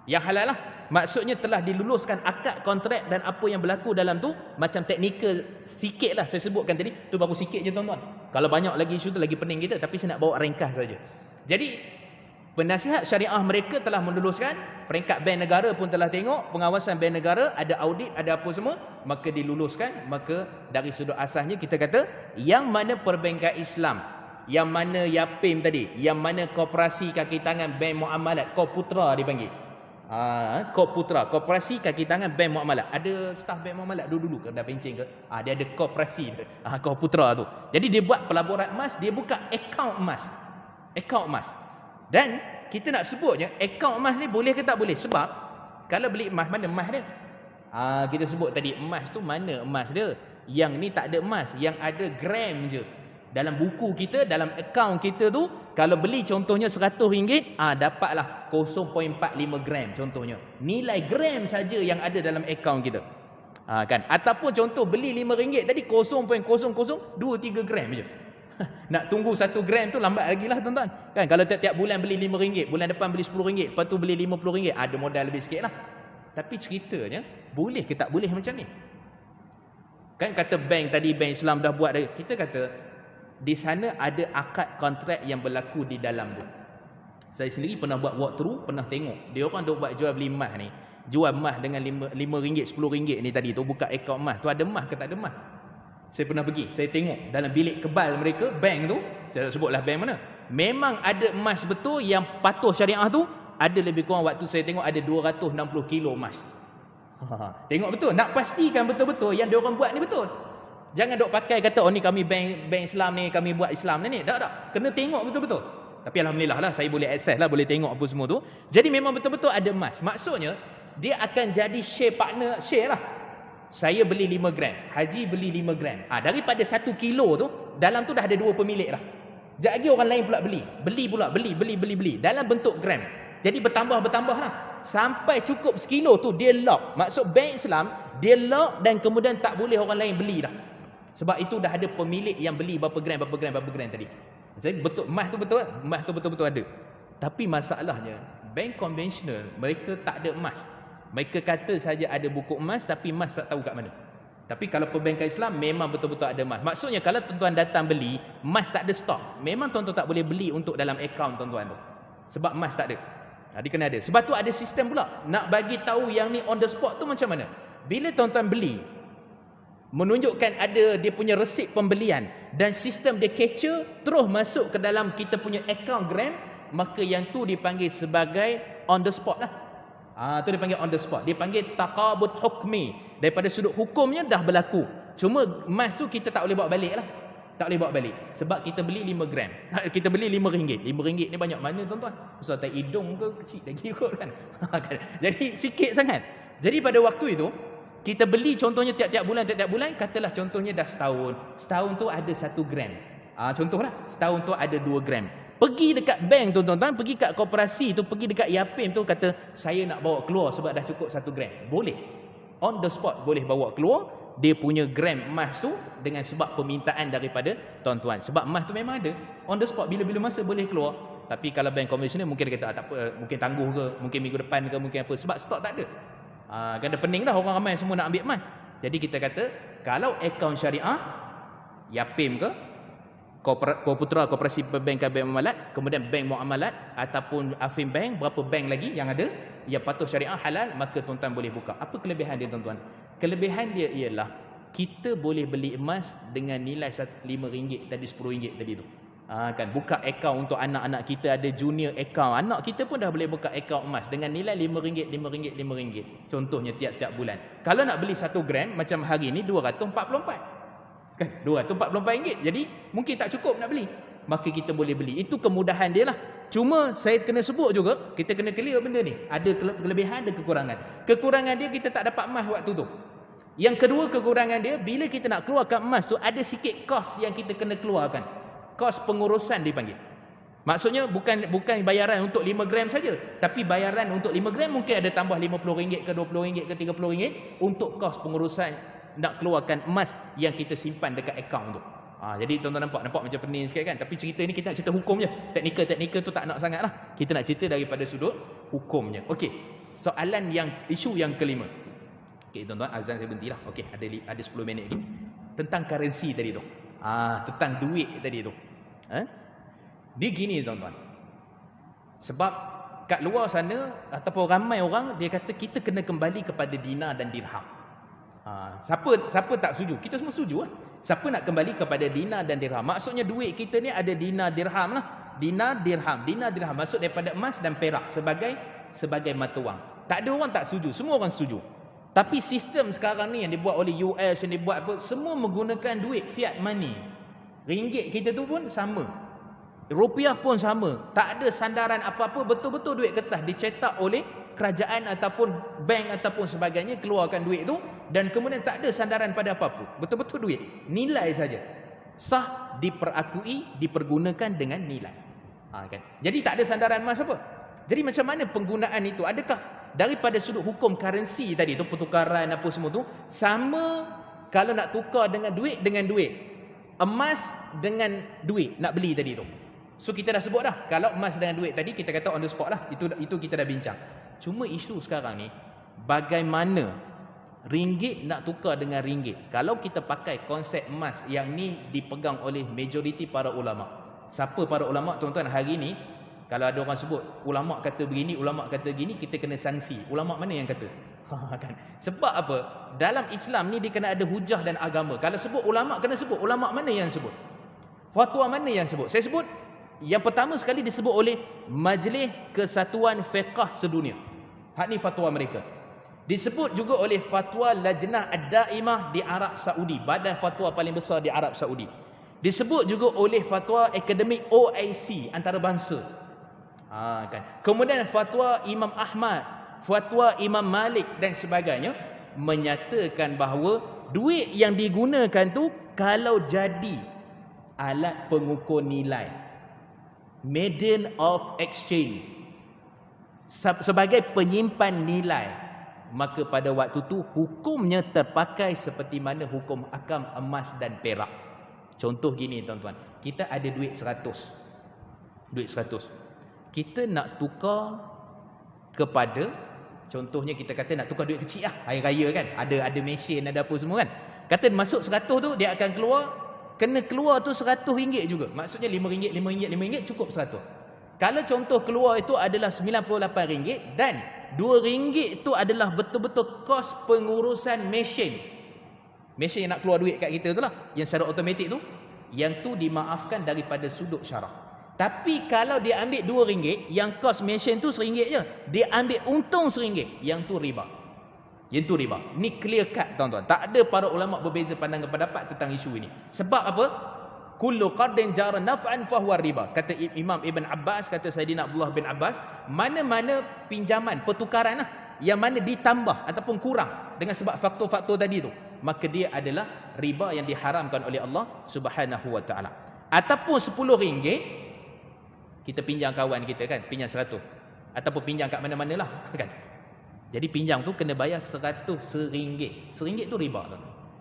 yang halal lah. Maksudnya telah diluluskan akad kontrak dan apa yang berlaku dalam tu macam teknikal sikit lah saya sebutkan tadi. Tu baru sikit je tuan-tuan. Kalau banyak lagi isu tu lagi pening kita, tapi saya nak bawa ringkas saja. Jadi penasihat syariah mereka telah meluluskan, peringkat bank negara pun telah tengok, pengawasan bank negara, ada audit, ada apa semua, maka diluluskan. Maka dari sudut asasnya kita kata yang mana perbankan Islam, yang mana Yapim tadi, yang mana koperasi kaki tangan bank muamalat, Koputra dipanggil. Koputra, koperasi kaki tangan bank muamalat. Ada staf bank muamalat dulu ke dah pencing ke? Dia ada koperasi Koputra tu. Jadi dia buat pelaburan emas, dia buka akaun emas. Akaun emas. Dan kita nak sebutnya akaun emas ni boleh ke tak boleh? Sebab kalau beli emas, mana emas dia? Kita sebut tadi emas tu mana emas dia? Yang ni tak ada emas, yang ada gram je. Dalam buku kita, dalam akaun kita tu, kalau beli contohnya RM100, dapatlah 0.45 gram contohnya. Nilai gram saja yang ada dalam akaun kita. Kan? Ataupun contoh beli RM5 tadi 0.0023 gram je. Nak tunggu 1 gram tu lambat lagi lah tuan-tuan. Kan? Kalau tiap-tiap bulan beli RM5, bulan depan beli RM10, lepas tu beli RM50, ada modal lebih sikit lah. Tapi ceritanya, boleh ke tak boleh macam ni? Kan kata bank tadi, bank Islam dah buat dah. Kita kata, di sana ada akad kontrak yang berlaku di dalam tu. Saya sendiri pernah buat walkthrough, pernah tengok. Dia orang duk buat jual beli emas ni. Jual emas dengan RM5, RM10 ni tadi tu, buka akaun emas. Tu ada emas ke tak ada emas? Saya pernah pergi, saya tengok dalam bilik kebal mereka, bank tu, saya sebutlah bank mana. Memang ada emas betul yang patuh syariah tu, ada lebih kurang waktu saya tengok ada 260 kilo emas. Tengok betul, nak pastikan betul-betul yang dia orang buat ni betul. Jangan dok pakai kata ni kami bank Islam ni, kami buat Islam ni. Tak. Kena tengok betul-betul. Tapi alhamdulillah lah saya boleh akses lah, boleh tengok apa semua tu. Jadi memang betul-betul ada emas. Maksudnya dia akan jadi share partner, share lah. Saya beli 5 gram, Haji beli 5 gram. Daripada 1 kilo tu, dalam tu dah ada 2 pemilik dah. Sekejap lagi orang lain pula beli. Dalam bentuk gram. Jadi bertambah lah. Sampai cukup sekilo tu dia lock. Maksud bank Islam, dia lock dan kemudian tak boleh orang lain beli dah. Sebab itu dah ada pemilik yang beli berapa gram tadi. Jadi betul, emas tu betul-betul ada. Tapi masalahnya, bank konvensional mereka tak ada emas. Mereka kata saja ada buku emas, tapi emas tak tahu kat mana. Tapi kalau perbankan Islam memang betul-betul ada emas. Maksudnya kalau tuan-tuan datang beli, emas tak ada stok. Memang tuan-tuan tak boleh beli untuk dalam akaun tuan-tuan tu. Sebab emas tak ada. Dia kena ada. Sebab tu ada sistem pula. Nak bagi tahu yang ni on the spot tu macam mana? Bila tuan-tuan beli, menunjukkan ada dia punya resip pembelian dan sistem dia capture terus masuk ke dalam kita punya akaun gram, maka yang tu dipanggil sebagai on the spot lah. Tu dipanggil on the spot. Dia panggil taqabud hukmi. Daripada sudut hukumnya dah berlaku. Cuma emas tu kita tak boleh bawa balik lah. Tak boleh bawa balik. Sebab kita beli 5 gram. Kita beli RM5. RM5 ni banyak mana tuan-tuan? Pasal tak hidung ke kecil lagi kot kan? Jadi sikit sangat. Jadi pada waktu itu kita beli contohnya tiap-tiap bulan, katalah contohnya dah setahun. Setahun tu ada 1 gram. Contohlah, setahun tu ada 2 gram. Pergi dekat bank tu tuan-tuan, pergi kat koperasi tu, pergi dekat Yapim tu, kata saya nak bawa keluar sebab dah cukup 1 gram. Boleh. On the spot boleh bawa keluar dia punya gram emas tu dengan sebab permintaan daripada tuan-tuan. Sebab emas tu memang ada. On the spot bila-bila masa boleh keluar. Tapi kalau bank konvensional mungkin dia kata tak apa, mungkin tangguh ke, mungkin minggu depan ke, mungkin apa. Sebab stok tak ada. Kan dah pening dah orang ramai semua nak ambil emas. Jadi kita kata kalau akaun syariah Yapim ke, Koputra, Koperasi Perbankan Bank Muamalat, kemudian Bank Muamalat ataupun Afim Bank, berapa bank lagi yang ada yang patuh syariah halal, maka tuan-tuan boleh buka. Apa kelebihan dia tuan-tuan? Kelebihan dia ialah kita boleh beli emas dengan nilai RM5 tadi, RM10 tadi tu. Kan buka akaun untuk anak-anak kita, ada junior akaun. Anak kita pun dah boleh buka akaun emas dengan nilai RM5, RM5. Contohnya tiap-tiap bulan. Kalau nak beli 1 gram macam hari ni RM244. Kan RM244. Jadi mungkin tak cukup nak beli. Maka kita boleh beli. Itu kemudahan dia lah. Cuma saya kena sebut juga, kita kena clear benda ni. Ada kelebihan, ada kekurangan. Kekurangan dia kita tak dapat emas waktu tu. Yang kedua kekurangan dia, bila kita nak keluarkan emas tu ada sikit kos yang kita kena keluarkan. Kos pengurusan dipanggil. Maksudnya bukan bayaran untuk 5 gram saja, tapi bayaran untuk 5 gram mungkin ada tambah RM50 ke RM20 ke RM30 untuk kos pengurusan nak keluarkan emas yang kita simpan dekat akaun tu. Jadi tuan-tuan nampak macam pening sikit kan, tapi cerita ni kita nak cerita hukum je. Teknikal tu tak nak sangat lah. Kita nak cerita daripada sudut hukumnya. Okey, isu yang kelima. Okey tuan-tuan, azan saya berhentilah. Okey, ada 10 minit lagi. Tentang currency tadi tu. Tentang duit tadi tu. Dia gini tuan-tuan. Sebab kat luar sana ataupun ramai orang dia kata kita kena kembali kepada dinar dan dirham. Siapa tak setuju? Kita semua setuju lah. Siapa nak kembali kepada dinar dan dirham? Maksudnya duit kita ni ada dinar dirham lah. Dinar dirham maksud daripada emas dan perak sebagai mata wang. Tak ada orang tak setuju, semua orang setuju. Tapi sistem sekarang ni yang dibuat oleh US, yang dibuat apa, semua menggunakan duit fiat money. Ringgit kita tu pun sama. Rupiah pun sama. Tak ada sandaran apa-apa, betul-betul duit kertas dicetak oleh kerajaan ataupun bank ataupun sebagainya, keluarkan duit tu dan kemudian tak ada sandaran pada apa-apa. Betul-betul duit, nilai saja. Sah, diperakui, dipergunakan dengan nilai. Kan? Jadi tak ada sandaran emas apa. Jadi macam mana penggunaan itu? Adakah daripada sudut hukum currency tadi tu, pertukaran apa semua tu, sama kalau nak tukar dengan duit, emas dengan duit nak beli tadi tu. So kita dah sebut dah, kalau emas dengan duit tadi kita kata on the spot lah, itu kita dah bincang. Cuma isu sekarang ni, bagaimana ringgit nak tukar dengan ringgit? Kalau kita pakai konsep emas yang ni dipegang oleh majoriti para ulama. Siapa para ulama tuan-tuan hari ni? Kalau ada orang sebut ulama kata begini, ulama kata gini, kita kena sanksi. Ulama mana yang kata? Kan? Sebab apa? Dalam Islam ni dia kena ada hujah dan agama. Kalau sebut ulama, kena sebut ulama mana yang sebut? Fatwa mana yang sebut? Saya sebut yang pertama sekali disebut oleh Majlis Kesatuan Fiqh Sedunia. Hak ni fatwa mereka. Disebut juga oleh Fatwa Lajnah Ad-Daimah di Arab Saudi, badan fatwa paling besar di Arab Saudi. Disebut juga oleh fatwa akademik OIC antarabangsa. Kan. Kemudian fatwa Imam Ahmad, fatwa Imam Malik dan sebagainya menyatakan bahawa duit yang digunakan tu kalau jadi alat pengukur nilai, medium of exchange, sebagai penyimpan nilai, maka pada waktu tu hukumnya terpakai seperti mana hukum akam emas dan perak. Contoh gini tuan-tuan, kita ada duit 100. Kita nak tukar kepada, contohnya kita kata nak tukar duit kecil lah, hari raya kan, ada mesin, ada apa semua kan. Kata masuk 100 tu dia akan keluar, kena keluar tu RM100 juga. Maksudnya RM5 cukup 100. Kalau contoh keluar itu adalah RM98 dan RM2 itu adalah betul-betul kos pengurusan mesin yang nak keluar duit kat kita tu lah, yang secara automatik tu, yang tu dimaafkan daripada sudut syarak. Tapi kalau dia ambil RM2, yang kos mesin tu RM1 je, dia ambil untung RM1, yang tu riba. Ni clear cut tuan-tuan. Tak ada para ulama berbeza pandangan pendapat tentang isu ini. Sebab apa? Kullu qardin jara naf'an fahuwa riba. Kata Imam Ibn Abbas, kata Saidina Abdullah bin Abbas, mana-mana pinjaman, pertukaran lah, yang mana ditambah ataupun kurang dengan sebab faktor-faktor tadi tu, maka dia adalah riba yang diharamkan oleh Allah Subhanahu wa taala. Ataupun RM10 kita pinjam kawan kita kan, pinjam 100, ataupun pinjam kat mana-mana lah kan. Jadi pinjam tu kena bayar RM100. RM1 tu riba tu.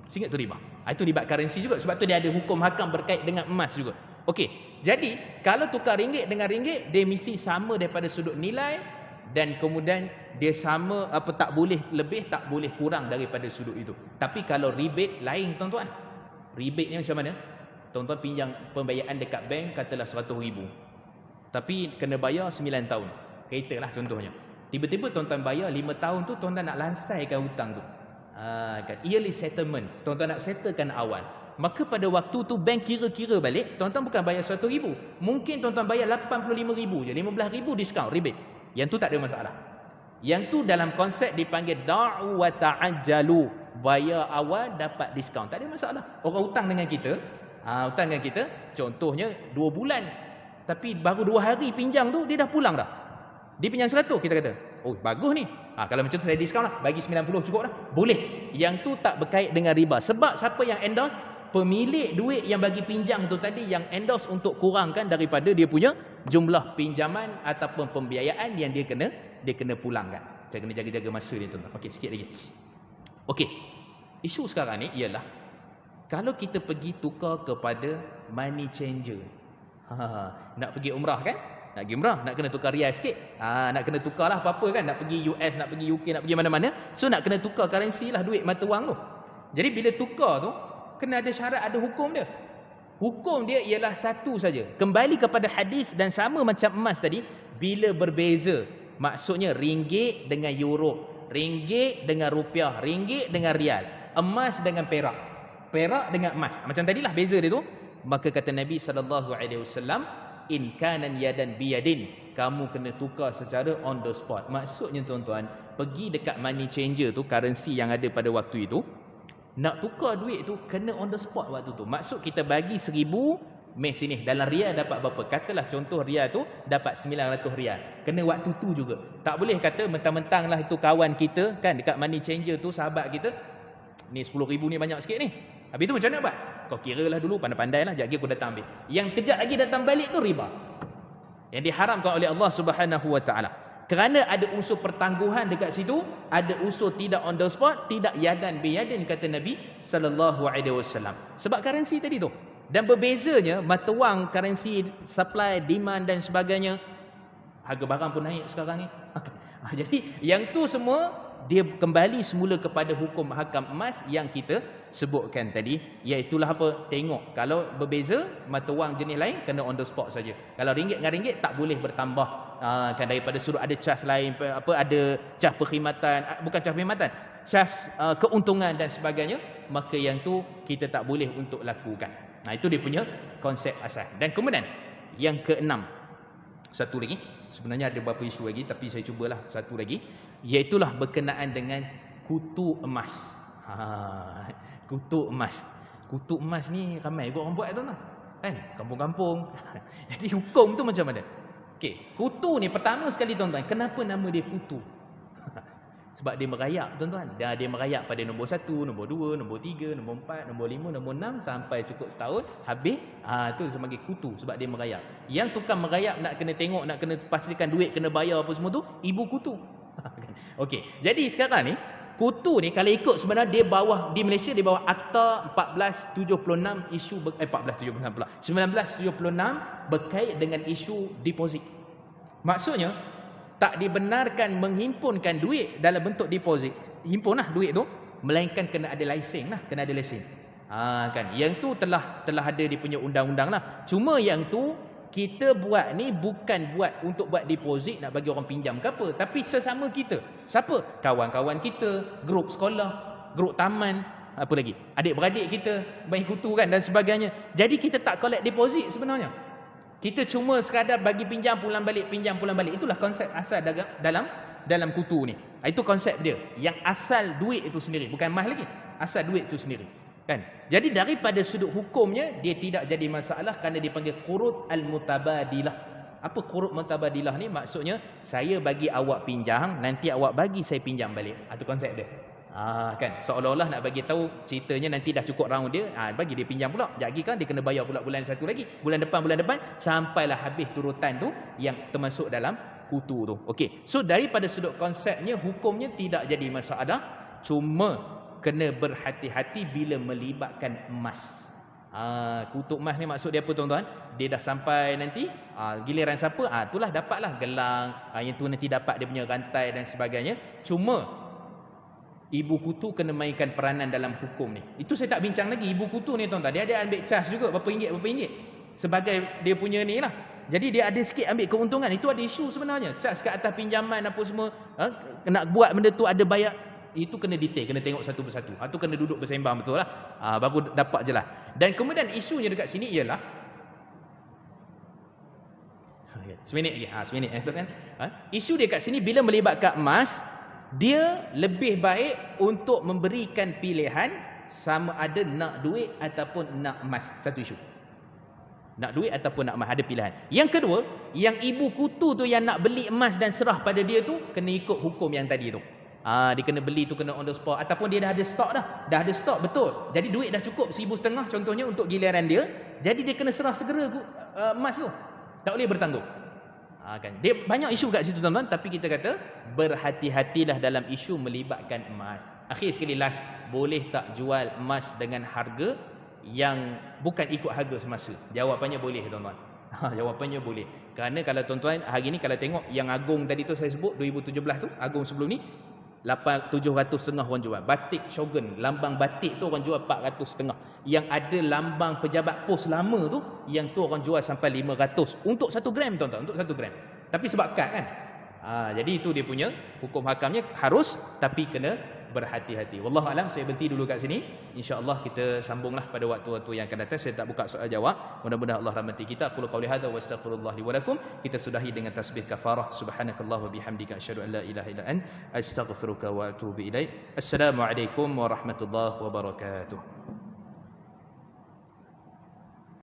RM1 tu riba. Itu riba currency juga, sebab tu dia ada hukum hakam berkait dengan emas juga. Okey. Jadi kalau tukar ringgit dengan ringgit, dia mesti sama daripada sudut nilai, dan kemudian dia sama, apa, tak boleh lebih, tak boleh kurang daripada sudut itu. Tapi kalau rebate lain tuan-tuan. Rebate ni macam mana? Tuan-tuan pinjam pembayaran dekat bank katalah RM100,000. Tapi kena bayar 9 tahun. Kereta lah contohnya. Tiba-tiba tuan-tuan bayar 5 tahun tu, tuan-tuan nak lansaikan hutang tu. Kan, yearly settlement. Tuan-tuan nak settlekan awal. Maka pada waktu tu bank kira-kira balik, tuan-tuan bukan bayar RM100,000. Mungkin tuan-tuan bayar RM85,000 je. RM15,000 diskaun, rebate. Yang tu tak ada masalah. Yang tu dalam konsep dipanggil da'u wa ta'ajjalu. Bayar awal dapat diskaun. Tak ada masalah. Orang hutang dengan kita, contohnya 2 bulan. Tapi baru 2 hari pinjam tu, dia dah pulang dah. Dia pinjam 100 kita kata. Oh bagus ni. Kalau macam tu saya diskaun lah, bagi 90 cukup dah. Boleh. Yang tu tak berkait dengan riba. Sebab siapa yang endorse? Pemilik duit yang bagi pinjam tu tadi yang endorse untuk kurangkan daripada dia punya jumlah pinjaman ataupun pembiayaan yang dia kena pulangkan. Saya kena jaga-jaga masa ni tuan-tuan. Okey, sikit lagi. Okey. Isu sekarang ni ialah kalau kita pergi tukar kepada money changer. Nak pergi umrah kan? Nak pergi umrah, nak kena tukar rial sikit. Nak kena tukar lah apa-apa kan? Nak pergi US, nak pergi UK, nak pergi mana-mana. So nak kena tukar currency lah duit mata wang tu. Jadi bila tukar tu, kena ada syarat, ada hukum dia. Hukum dia ialah satu saja. Kembali kepada hadis dan sama macam emas tadi, bila berbeza, maksudnya ringgit dengan euro, ringgit dengan rupiah, ringgit dengan rial, emas dengan perak, perak dengan emas. Macam tadilah beza dia tu. Maka kata Nabi SAW, in kanan yadan biyadin, kamu kena tukar secara on the spot. Maksudnya tuan-tuan, pergi dekat money changer tu, currency yang ada pada waktu itu, nak tukar duit tu kena on the spot waktu tu. Maksud kita bagi 1000, mes sini dalam rial dapat berapa? Katalah contoh rial tu dapat 900 rial. Kena waktu tu juga. Tak boleh kata mentang-mentang lah itu kawan kita kan dekat money changer tu, sahabat kita, ni 10,000 ni banyak sikit ni. Habis tu macam mana buat? Kau kira lah dulu, pandai-pandai lah, sekejap lagi aku datang ambil. Yang kejap lagi datang balik tu riba. Yang diharamkan oleh Allah Subhanahu Wa Taala. Kerana ada unsur pertangguhan dekat situ, ada unsur tidak on the spot, tidak yadan biyadin kata Nabi sallallahu alaihi wasallam. Sebab currency tadi tu. Dan berbezanya mata wang, currency, supply, demand dan sebagainya. Harga barang pun naik sekarang ni. Jadi yang tu semua dia kembali semula kepada hukum hakam emas yang kita sebutkan tadi, iaitulah apa? Tengok kalau berbeza mata wang jenis lain kena on the spot saja. Kalau ringgit dengan ringgit tak boleh bertambah kan daripada suruh ada cas lain, apa ada cas perkhidmatan, bukan cas perkhidmatan, cas keuntungan dan sebagainya, maka yang tu kita tak boleh untuk lakukan. Itu dia punya konsep asas. Dan kemudian yang keenam, satu lagi, sebenarnya ada beberapa isu lagi tapi saya cubalah satu lagi, iaitulah berkenaan dengan kutu emas. Kutu emas. Kutu emas ni ramai juga orang buat tuan-tuan. Kan? Kampung-kampung. Jadi hukum tu macam mana? Okey, kutu ni pertama sekali tuan-tuan, kenapa nama dia kutu? Sebab dia merayap tuan-tuan. Dia merayap pada nombor 1, nombor 2, nombor 3, nombor 4, nombor 5, nombor 6 sampai cukup setahun habis. Tu sebagai kutu sebab dia merayap. Yang tukang merayap nak kena tengok, nak kena pastikan duit kena bayar apa semua tu, ibu kutu. Okey, jadi sekarang ni kutu ni kalau ikut sebenarnya dia bawah di Malaysia, dia bawah Akta 1476 isu 1476 pula 1976 berkait dengan isu deposit. Maksudnya tak dibenarkan menghimpunkan duit dalam bentuk deposit. Himpunlah duit tu, melainkan kena ada lesen lah, kena ada lesen. Kan, yang tu telah ada dia punya undang-undang lah. Cuma yang tu kita buat ni bukan buat untuk buat deposit nak bagi orang pinjam ke apa, tapi sesama kita. Siapa? Kawan-kawan kita, grup sekolah, grup taman, apa lagi? Adik-beradik kita main kutu kan dan sebagainya. Jadi kita tak collect deposit sebenarnya. Kita cuma sekadar bagi pinjam pulang balik, pinjam pulang balik. Itulah konsep asal dalam kutu ni. Itu konsep dia. Yang asal duit itu sendiri, bukan emas lagi. Asal duit itu sendiri. Kan? Jadi daripada sudut hukumnya dia tidak jadi masalah kerana dipanggil qurud al-mutabadilah. Apa qurud mutabadilah ni? Maksudnya saya bagi awak pinjam, nanti awak bagi saya pinjam balik. Itu konsep dia. Kan seolah-olah nak bagi tahu ceritanya nanti dah cukup round dia, bagi dia pinjam pula. Sekejap lagi kan dia kena bayar pula bulan satu lagi, bulan depan sampailah habis turutan tu yang termasuk dalam kutu tu. Okey. So daripada sudut konsepnya, hukumnya tidak jadi masalah, cuma kena berhati-hati bila melibatkan emas. Kutu emas ni maksud dia apa tuan-tuan? Dia dah sampai nanti giliran siapa? Itulah dapatlah gelang, yang tu nanti dapat dia punya rantai dan sebagainya. Cuma ibu kutu kena mainkan peranan dalam hukum ni. Itu saya tak bincang lagi. Ibu kutu ni tuan-tuan, dia ada ambil charge juga berapa ringgit sebagai dia punya ni lah. Jadi dia ada sikit ambil keuntungan. Itu ada isu sebenarnya. Charge kat atas pinjaman apa semua, nak buat benda tu ada bayar. Itu kena detail, kena tengok satu persatu. Itu kena duduk bersembang betul lah. Baru dapat jelas. Dan kemudian isunya dekat sini ialah seminit lagi. Seminit kan? Isu dia kat sini bila melibatkan emas, dia lebih baik untuk memberikan pilihan sama ada nak duit ataupun nak emas. Satu isu. Nak duit ataupun nak emas, ada pilihan. Yang kedua, yang ibu kutu tu yang nak beli emas dan serah pada dia tu, kena ikut hukum yang tadi tu. Dia kena beli tu kena on the spot, ataupun dia dah ada stok dah. Dah ada stok betul. Jadi duit dah cukup 1,500 contohnya untuk giliran dia. Jadi dia kena serah segera emas tu. Tak boleh bertanggung. Kan. Dia banyak isu kat situ tuan-tuan, tapi kita kata berhati-hatilah dalam isu melibatkan emas. Akhir sekali last, boleh tak jual emas dengan harga yang bukan ikut harga semasa? Jawapannya boleh tuan-tuan. Jawapannya boleh. Kerana kalau tuan-tuan hari ni kalau tengok yang agung tadi tu saya sebut 2017 tu, agung sebelum ni 700 setengah orang jual. Batik Shogun, lambang batik tu orang jual 400 setengah. Yang ada lambang pejabat pos lama tu, yang tu orang jual sampai 500 untuk 1 gram tuan-tuan, untuk 1 gram. Tapi sebab kad kan. Jadi itu dia punya hukum hakamnya, harus tapi kena berhati-hati. Wallahu alam, saya berhenti dulu kat sini. Insya-Allah kita sambunglah pada waktu-waktu yang akan datang. Saya tak buka soal jawab. Mudah-mudahan Allah rahmati kita. Qul qauli hadza wa astaghfirullah li wa lakum. Kita sudahi dengan tasbih kafarah. Subhanakallah wa bihamdika asyhadu an la ilaha illa anta astaghfiruka wa atubu ilaik. Assalamualaikum warahmatullahi wabarakatuh.